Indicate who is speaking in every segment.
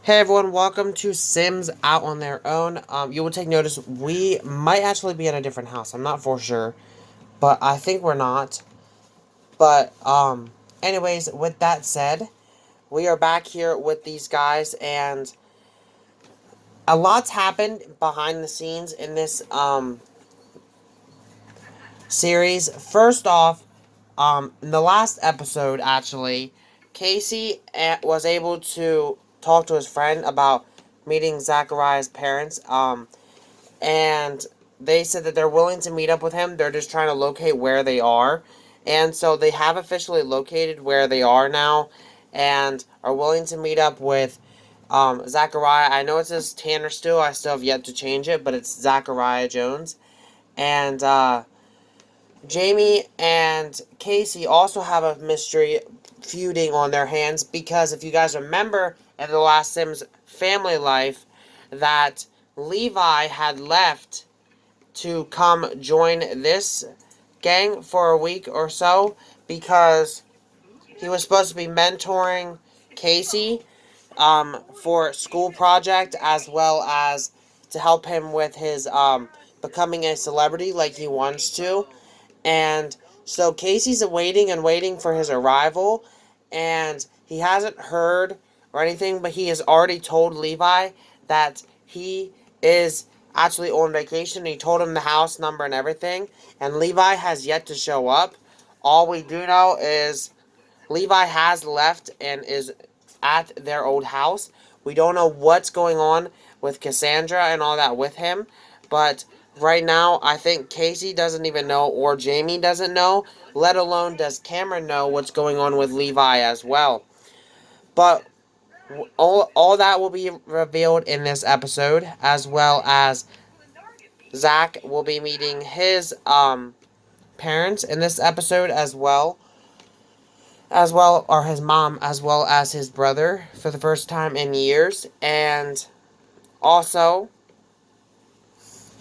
Speaker 1: Hey everyone, welcome to Sims Out on Their Own. You will take notice we might actually be in a different house. I'm not for sure, but I think we're not. But anyways, with that said, we are back here with these guys, and a lot's happened behind the scenes in this series. First off, in the last episode, actually, Casey was able to talk to his friend about meeting Zachariah's parents. And they said that they're willing to meet up with him. They're just trying to locate where they are. And so they have officially located where they are now and are willing to meet up with Zachariah. I know it says Tanner still. I still have yet to change it, but it's Zachariah Jones. And Jamie and Casey also have a mystery feuding on their hands because if you guys remember in the last Sims family life that Levi had left to come join this gang for a week or so because he was supposed to be mentoring Casey for school project as well as to help him with his becoming a celebrity like he wants to. And so Casey's waiting and waiting for his arrival, and he hasn't heard or anything, but he has already told Levi that he is actually on vacation. He told him the house number and everything, and Levi has yet to show up. All we do know is Levi has left and is at their old house. We don't know what's going on with Cassandra and all that with him, but right now I think Casey doesn't even know or Jamie doesn't know, let alone does Cameron know what's going on with Levi as well. But all that will be revealed in this episode, as well as Zach will be meeting his parents in this episode as well, or his mom, as well as his brother for the first time in years. And also,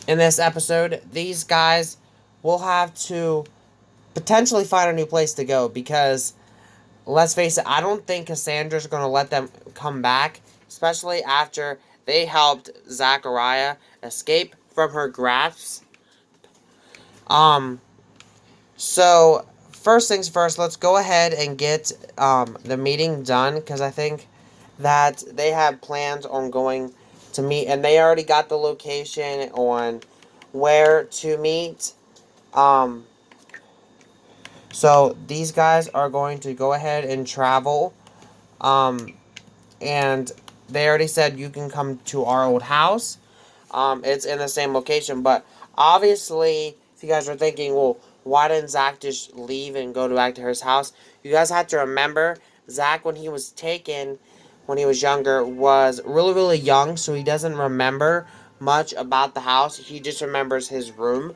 Speaker 1: in this episode, these guys will have to potentially find a new place to go because, let's face it, I don't think Cassandra's going to let them come back, especially after they helped Zachariah escape from her grasp. Um, so first things first, let's go ahead and get the meeting done because I think that they have plans on going to meet, and they already got the location on where to meet. Um, so these guys are going to go ahead and travel, um, and they already said you can come to our old house. It's in the same location, but obviously, if you guys are thinking, well, why didn't Zach just leave and go back to his house? You guys have to remember, Zach, when he was taken, when he was younger, was really, really young, so he doesn't remember much about the house. He just remembers his room,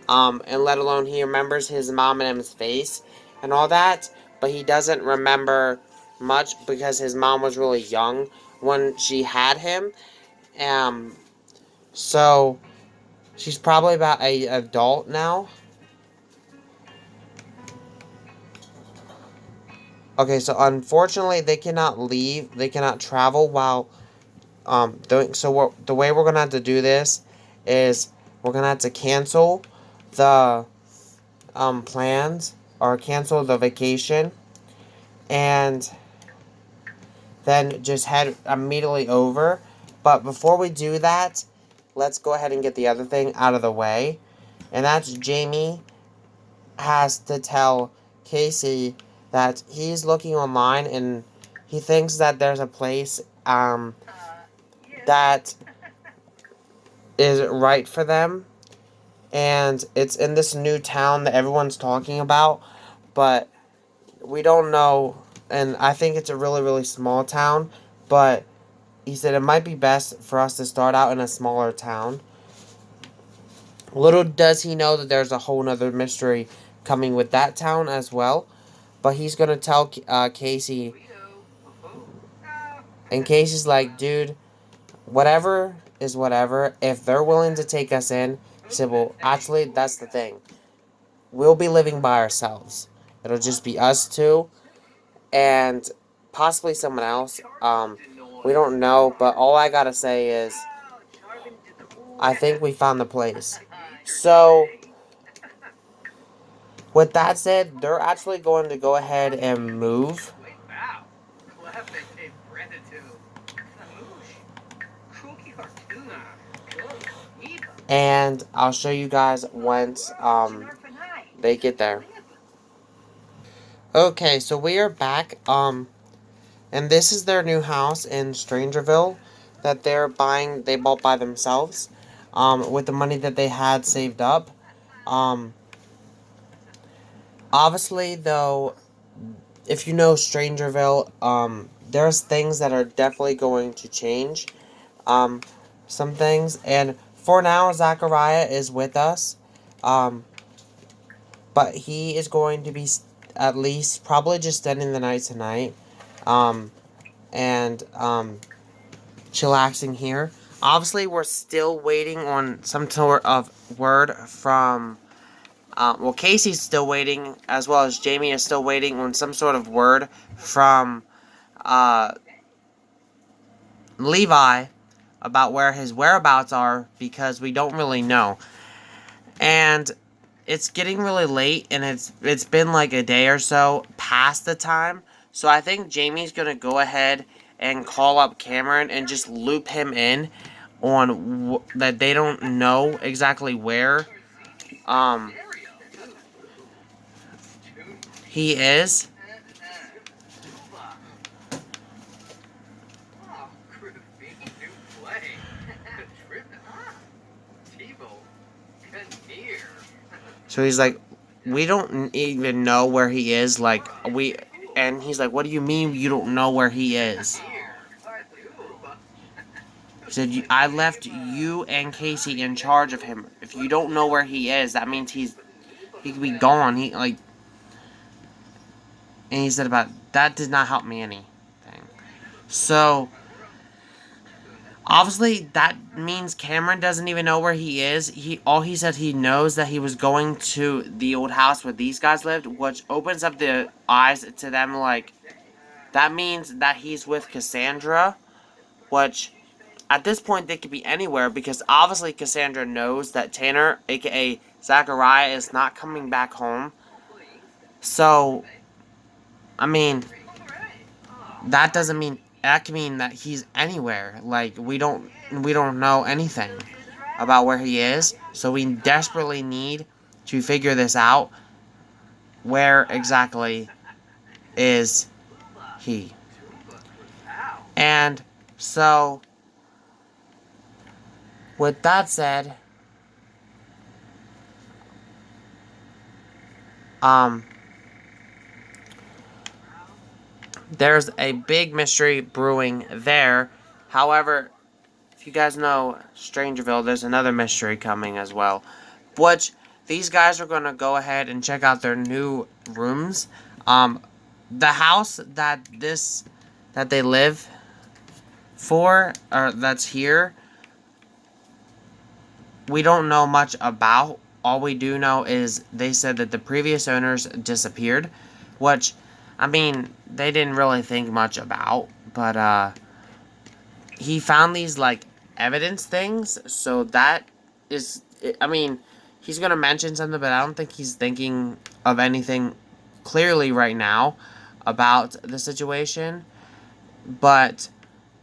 Speaker 1: and let alone he remembers his mom and his face and all that, but he doesn't remember much because his mom was really young when she had him. Um, so she's probably about a adult now. Okay, so unfortunately they cannot leave. They cannot travel while doing. So the way we're gonna have to do this is we're gonna have to cancel the plans or cancel the vacation and then just head immediately over. But before we do that, let's go ahead and get the other thing out of the way, and that's Jamie has to tell Casey that he's looking online and he thinks that there's a place that is right for them, and it's in this new town that everyone's talking about, but we don't know. And I think it's a really, really small town, but he said it might be best for us to start out in a smaller town. Little does he know that there's a whole nother mystery coming with that town as well. But he's going to tell Casey. And Casey's like, dude, whatever is whatever. If they're willing to take us in, he said, well, actually, that's the thing. We'll be living by ourselves. It'll just be us two and possibly someone else. We don't know, but all I gotta say is, I think we found the place. So, with that said, they're actually going to go ahead and move. And I'll show you guys once they get there. Okay, so we are back. And this is their new house in Stangerville that they bought by themselves, with the money that they had saved up. Um, Obviously, though, if you know Strangerville, there's things that are definitely going to change. Um, some things, and for now, Zachariah is with us. Um, but he is going to be at least probably just spending the night tonight. Um, and chillaxing here. Obviously, we're still waiting on some sort of word from. Well, Casey's still waiting, as well as Jamie is still waiting on some sort of word from uh, Levi about where his whereabouts are, because we don't really know. And it's getting really late, and it's been like a day or so past the time. So I think Jamie's gonna go ahead and call up Cameron and just loop him in on that they don't know exactly where um he is. So he's like, we don't even know where he is. And he's like, what do you mean you don't know where he is? He said, I left you and Casey in charge of him. If you don't know where he is, that means he could be gone. And he said about, that did not help me anything. So, obviously, that means Cameron doesn't even know where he is. All he said, he knows that he was going to the old house where these guys lived, which opens up the eyes to them, like, that means that he's with Cassandra, which, at this point, they could be anywhere, because obviously Cassandra knows that Tanner, aka Zachariah, is not coming back home. So, I mean, that doesn't mean, that can mean that he's anywhere. Like, we don't know anything about where he is, so we desperately need to figure this out. Where exactly is he? And so, with that said, um, there's a big mystery brewing there. However, if you guys know Strangerville, there's another mystery coming as well, which these guys are going to go ahead and check out their new rooms. The house that they live for, or that's here, we don't know much about. All we do know is they said that the previous owners disappeared, which, I mean, they didn't really think much about, but he found these, like, evidence things, so that is, I mean, he's gonna mention something, but I don't think he's thinking of anything clearly right now about the situation. But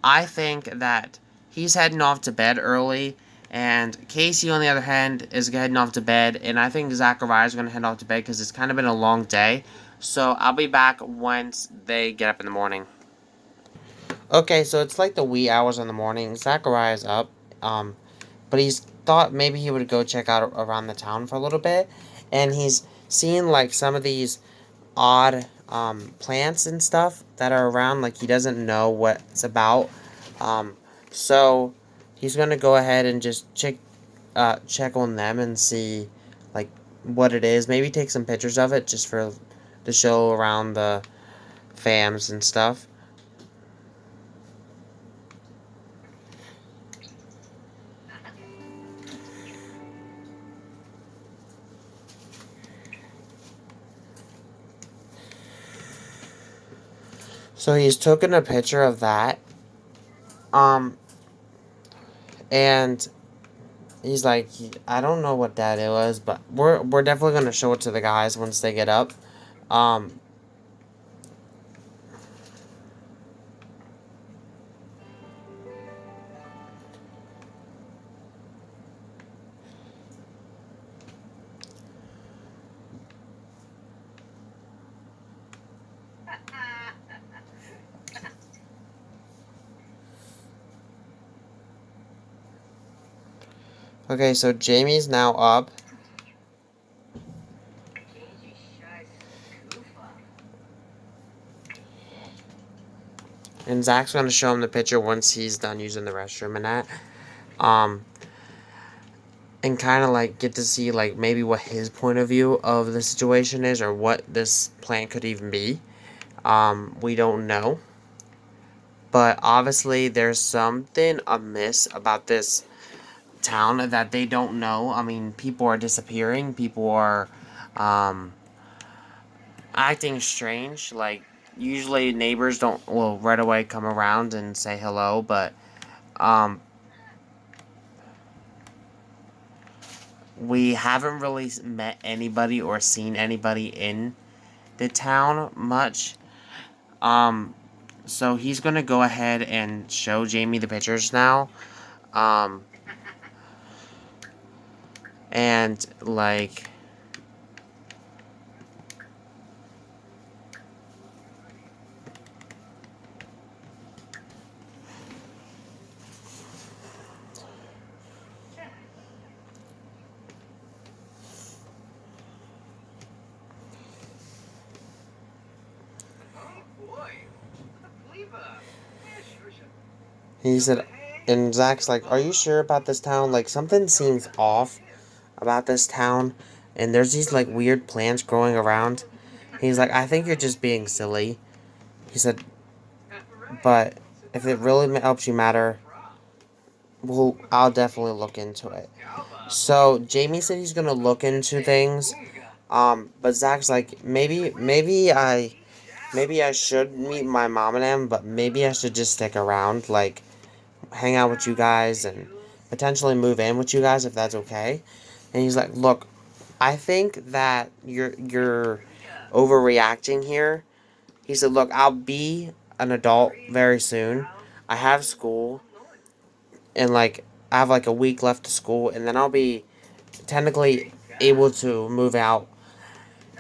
Speaker 1: I think that he's heading off to bed early, and Casey, on the other hand, is heading off to bed, and I think Zachariah is going to head off to bed because it's kind of been a long day. So I'll be back once they get up in the morning. Okay, so it's like the wee hours in the morning. Zachariah's up, but he's thought maybe he would go check out around the town for a little bit, and he's seen like some of these odd plants and stuff that are around. Like, he doesn't know what it's about, so he's gonna go ahead and just check on them and see like what it is. Maybe take some pictures of it just for the show around the fams and stuff. So he's taken a picture of that, And he's like, I don't know what that it was, but we're definitely gonna show it to the guys once they get up. Um, okay, so Jamie's now up. And Zach's gonna show him the picture once he's done using the restroom and that. Um, and kind of like get to see like maybe what his point of view of the situation is or what this plan could even be. We don't know. But obviously there's something amiss about this town that they don't know. I mean, people are disappearing. People are acting strange. Like, usually neighbors don't will right away come around and say hello, but um, we haven't really met anybody or seen anybody in the town much. Um, so he's gonna go ahead and show Jamie the pictures now. Um, and like, he said, and Zach's like, "Are you sure about this town? Like, something seems off about this town, and there's these like weird plants growing around." He's like, "I think you're just being silly." He said, "But if it really helps you matter, well, I'll definitely look into it." So Jamie said he's gonna look into things. But Zach's like, maybe I should meet my mom and them, but maybe I should just stick around, like, hang out with you guys and potentially move in with you guys if that's okay. And he's like, look, I think that you're overreacting here. He said, look, I'll be an adult very soon. I have school, and like I have like a week left of school, and then I'll be technically able to move out.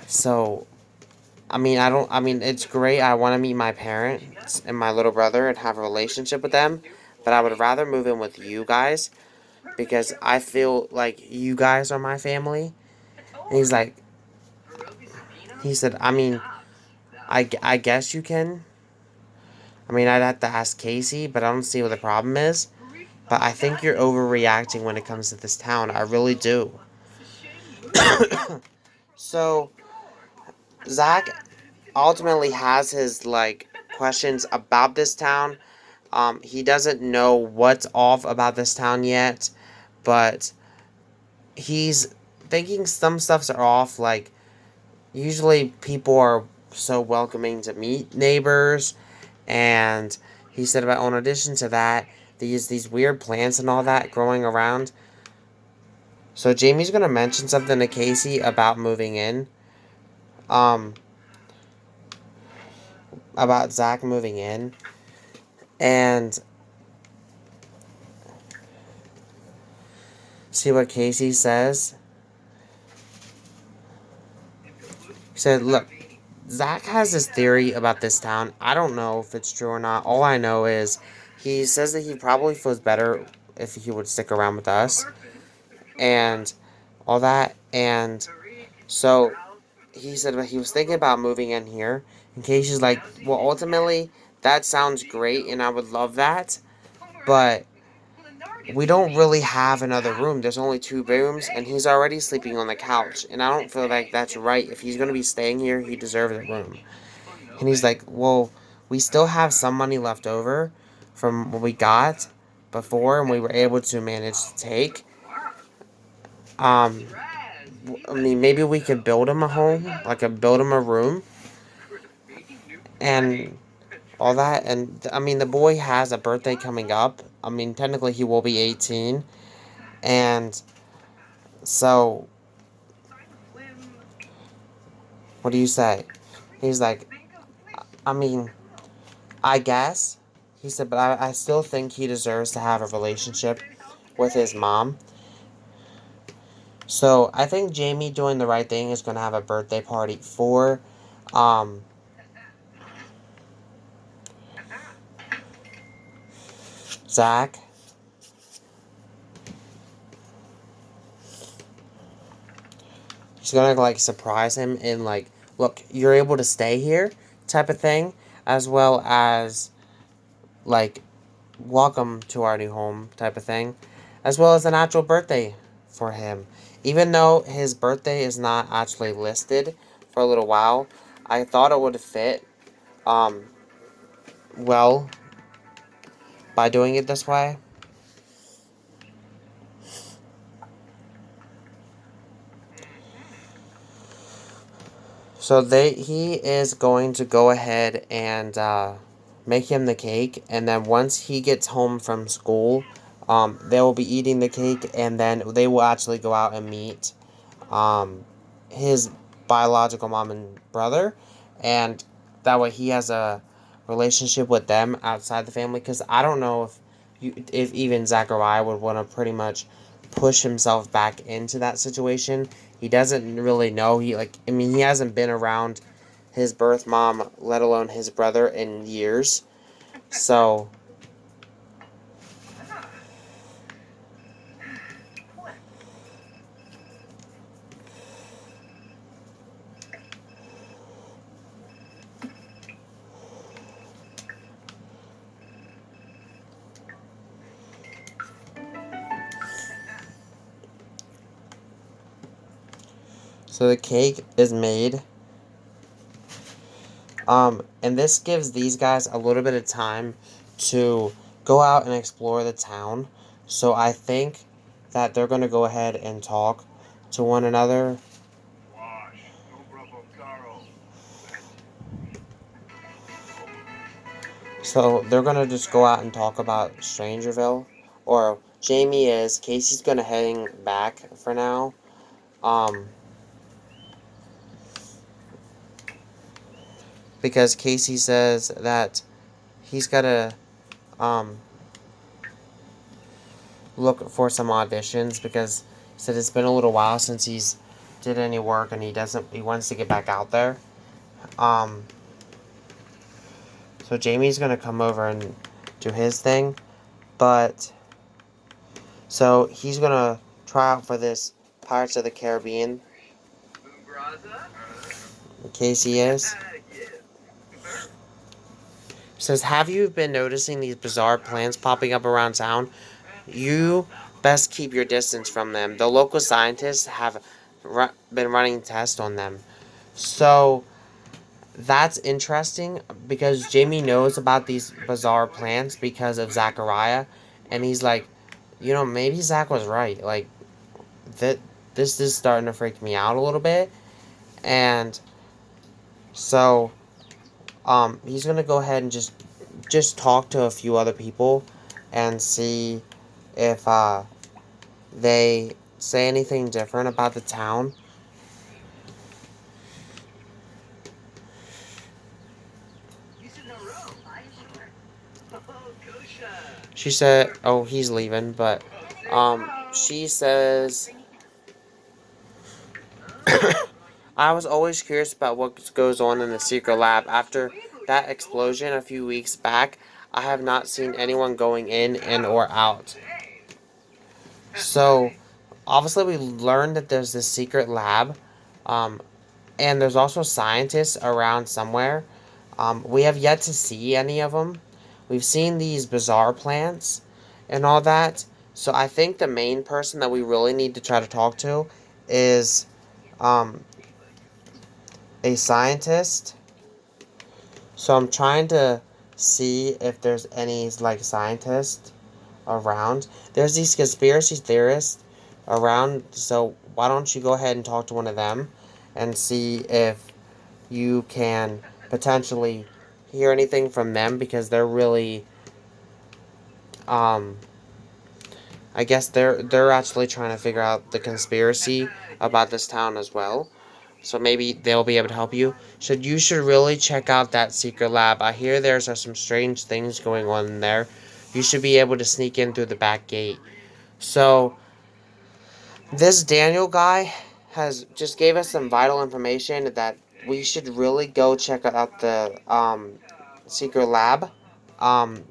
Speaker 1: So I mean, it's great. I want to meet my parents and my little brother and have a relationship with them. But I would rather move in with you guys because I feel like you guys are my family. And he's like, he said, I mean, I guess you can. I mean, I'd have to ask Casey, but I don't see what the problem is. But I think you're overreacting when it comes to this town. I really do. So, Zach ultimately has his, like, questions about this town. He doesn't know what's off about this town yet, but he's thinking some stuffs are off. Like, usually people are so welcoming to meet neighbors, and he said about in addition to that, these weird plants and all that growing around. So Jamie's gonna mention something to Casey about moving in, um, about Zach moving in, and see what Casey says. He said, look, Zach has this theory about this town. I don't know if it's true or not. All I know is he says that he probably feels better if he would stick around with us and all that. And so he said he was thinking about moving in here. And Casey's like, well, ultimately, that sounds great and I would love that. But we don't really have another room. There's only 2 rooms, and he's already sleeping on the couch. And I don't feel like that's right. If he's going to be staying here, he deserves a room. And he's like, well, we still have some money left over from what we got before, and we were able to manage to take. I mean, maybe we could build him a home, like build him a room. And all that. And I mean, the boy has a birthday coming up. I mean, technically he will be 18. And so, what do you say? He's like, I mean, I guess. He said, but I still think he deserves to have a relationship with his mom. So I think Jamie doing the right thing is going to have a birthday party for um, Zach. She's gonna like surprise him and like, look, you're able to stay here, type of thing, as well as like, welcome to our new home, type of thing, as well as an actual birthday for him. Even though his birthday is not actually listed for a little while, I thought it would fit um well by doing it this way. So he is going to go ahead and make him the cake, and then once he gets home from school, they will be eating the cake, and then they will actually go out and meet um, his biological mom and brother, and that way he has a relationship with them outside the family. Because I don't know if even Zachariah would want to pretty much push himself back into that situation. He doesn't really know. I mean, he hasn't been around his birth mom, let alone his brother, in years. So the cake is made. And this gives these guys a little bit of time to go out and explore the town. So I think that they're going to go ahead and talk to one another. So they're going to just go out and talk about Strangerville. Or Jamie is. Casey's going to hang back for now. Um, because Casey says that he's got to um, look for some auditions, because he said it's been a little while since he's did any work, and he wants to get back out there. Um, so Jamie's gonna come over and do his thing, but so he's gonna try out for this Pirates of the Caribbean. Casey is. Says, have you been noticing these bizarre plants popping up around town? You best keep your distance from them. The local scientists have been running tests on them. So that's interesting, because Jamie knows about these bizarre plants because of Zachariah, and he's like, maybe Zach was right. Like, that this is starting to freak me out a little bit, and so he's gonna go ahead and just talk to a few other people and see if they say anything different about the town. She said, oh, he's leaving, but she says, I was always curious about what goes on in the secret lab. After that explosion a few weeks back, I have not seen anyone going in and or out. So, obviously we learned that there's this secret lab, um, and there's also scientists around somewhere. We have yet to see any of them. We've seen these bizarre plants and all that. So I think the main person that we really need to try to talk to is um, a scientist. So I'm trying to see if there's any like scientists around. There's these conspiracy theorists around. So why don't you go ahead and talk to one of them and see if you can potentially hear anything from them because they're really, I guess they're actually trying to figure out the conspiracy about this town as well. So maybe they'll be able to help you. So you should really check out that secret lab. I hear there's some strange things going on in there. You should be able to sneak in through the back gate. So this Daniel guy has just gave us some vital information that we should really go check out the secret lab. Um,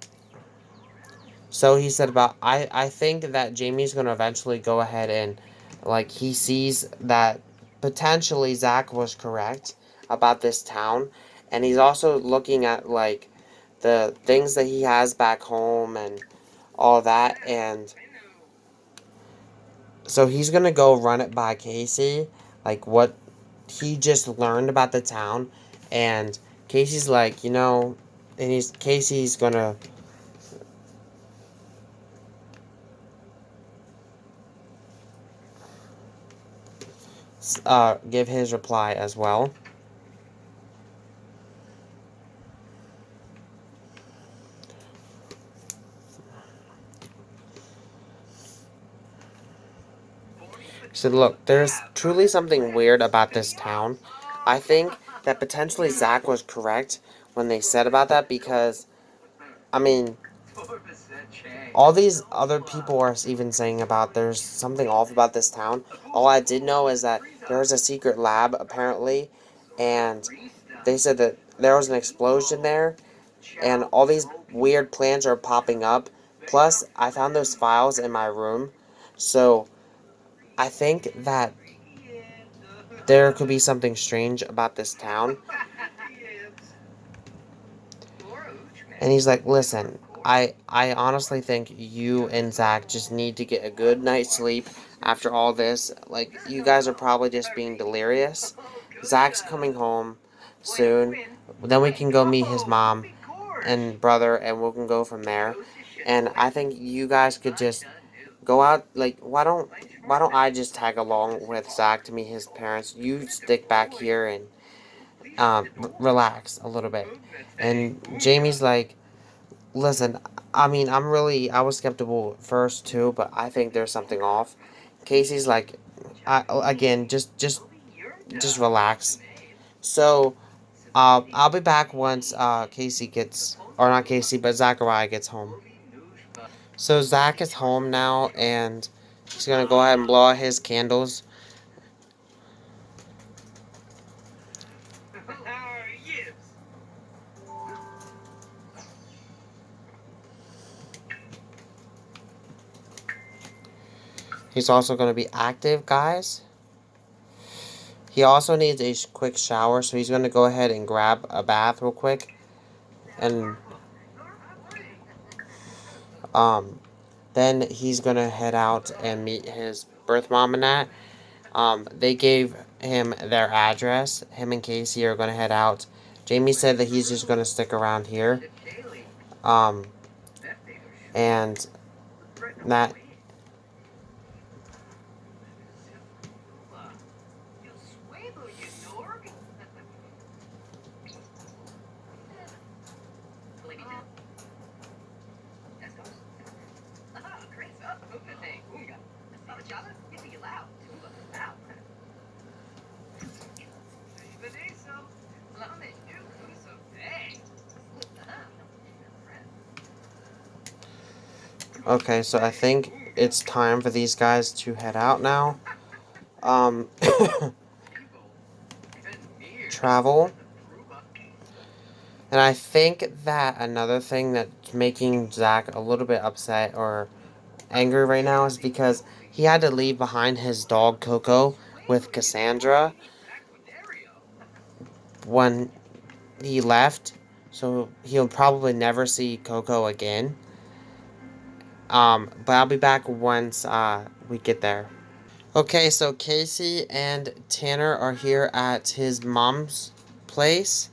Speaker 1: so he said about I think that Jamie's gonna eventually go ahead and like he sees that potentially Zach was correct about this town, and he's also looking at like the things that he has back home and all that, and so he's gonna go run it by Casey, like what he just learned about the town, and Casey's like, and Casey's gonna give his reply as well. He said, look, there's truly something weird about this town. I think that potentially Zach was correct when they said about that because, I mean, all these other people are even saying about there's something off about this town. All I did know is that there was a secret lab, apparently, and they said that there was an explosion there, and all these weird plans are popping up. Plus, I found those files in my room, so I think that there could be something strange about this town. And he's like, listen, I honestly think you and Zach just need to get a good night's sleep after all this. Like, you guys are probably just being delirious. Zach's coming home soon. Then we can go meet his mom and brother, and we can go from there. And I think you guys could just go out. Like, why don't I just tag along with Zach to meet his parents? You stick back here and relax a little bit. And Jamie's like, listen, I mean, I was skeptical at first too, but I think there's something off. Casey's like, again, just relax. So, I'll be back once Casey gets, or not Casey, but Zachariah gets home. So Zach is home now, and he's gonna go ahead and blow out his candles. He's also gonna be active, guys. He also needs a quick shower, so he's gonna go ahead and grab a bath real quick, and um, then he's gonna head out and meet his birth mom and that. They gave him their address. Him and Casey are gonna head out. Jamie said that he's just gonna stick around here. Um, and that. Okay, so I think it's time for these guys to head out now. Um, travel. And I think that another thing that's making Zach a little bit upset or angry right now is because he had to leave behind his dog Coco with Cassandra when he left. So he'll probably never see Coco again. But I'll be back once we get there. Okay, so Casey and Tanner are here at his mom's place.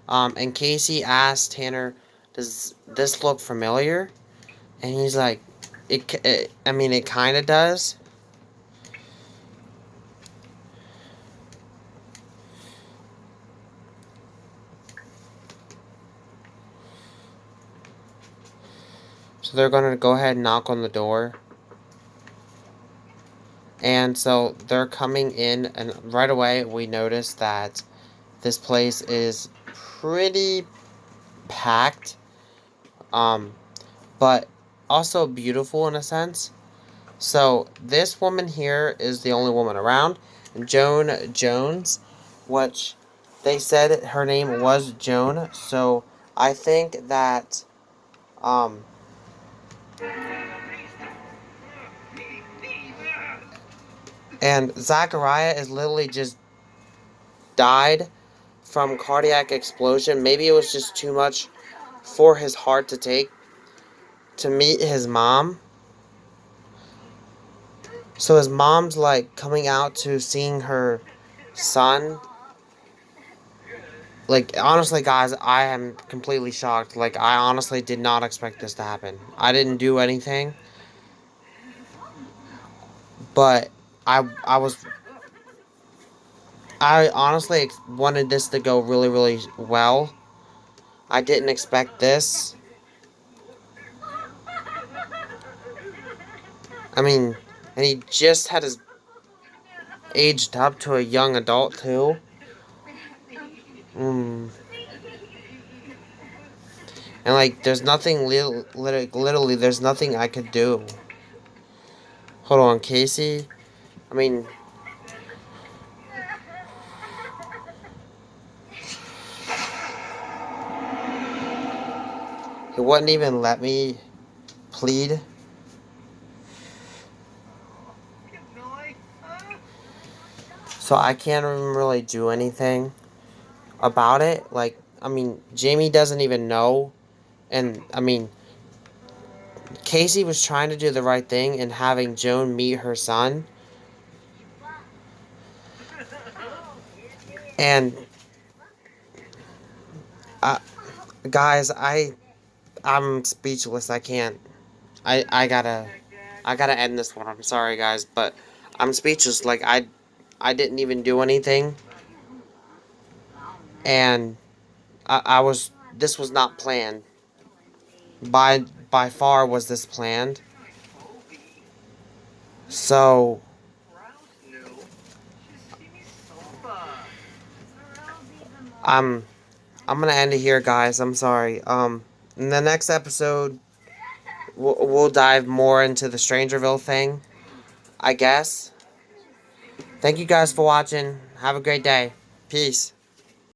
Speaker 1: And Casey asked Tanner, "Does this look familiar?" And he's like, I mean, it kind of does." So they're gonna go ahead and knock on the door. And so they're coming in, and right away we notice that this place is pretty packed, but also beautiful in a sense. So this woman here is the only woman around, Joan Jones, which they said her name was Joan. So I think that um, and Zachariah is literally just died from cardiac explosion. Maybe it was just too much for his heart to take to meet his mom. So his mom's like coming out to seeing her son. Like, honestly, guys, I am completely shocked. Like, I honestly did not expect this to happen. I didn't do anything, but I honestly wanted this to go really, really well. I didn't expect this. I mean, and he just had his aged up to a young adult, too. And, like, there's nothing, literally, there's nothing I could do. Hold on, Casey. I mean, he wouldn't even let me plead. So I can't even really do anything about it. Like, I mean, Jamie doesn't even know. And, I mean, Casey was trying to do the right thing and having Joan meet her son. And, uh, guys, I'm speechless. I can't. I gotta end this one. I'm sorry, guys, but I'm speechless. Like, I didn't even do anything. And this was not planned. By far was this planned. So I'm I'm gonna end it here, guys. I'm sorry. In the next episode, we'll dive more into the Strangerville thing, I guess. Thank you guys for watching. Have a great day. Peace.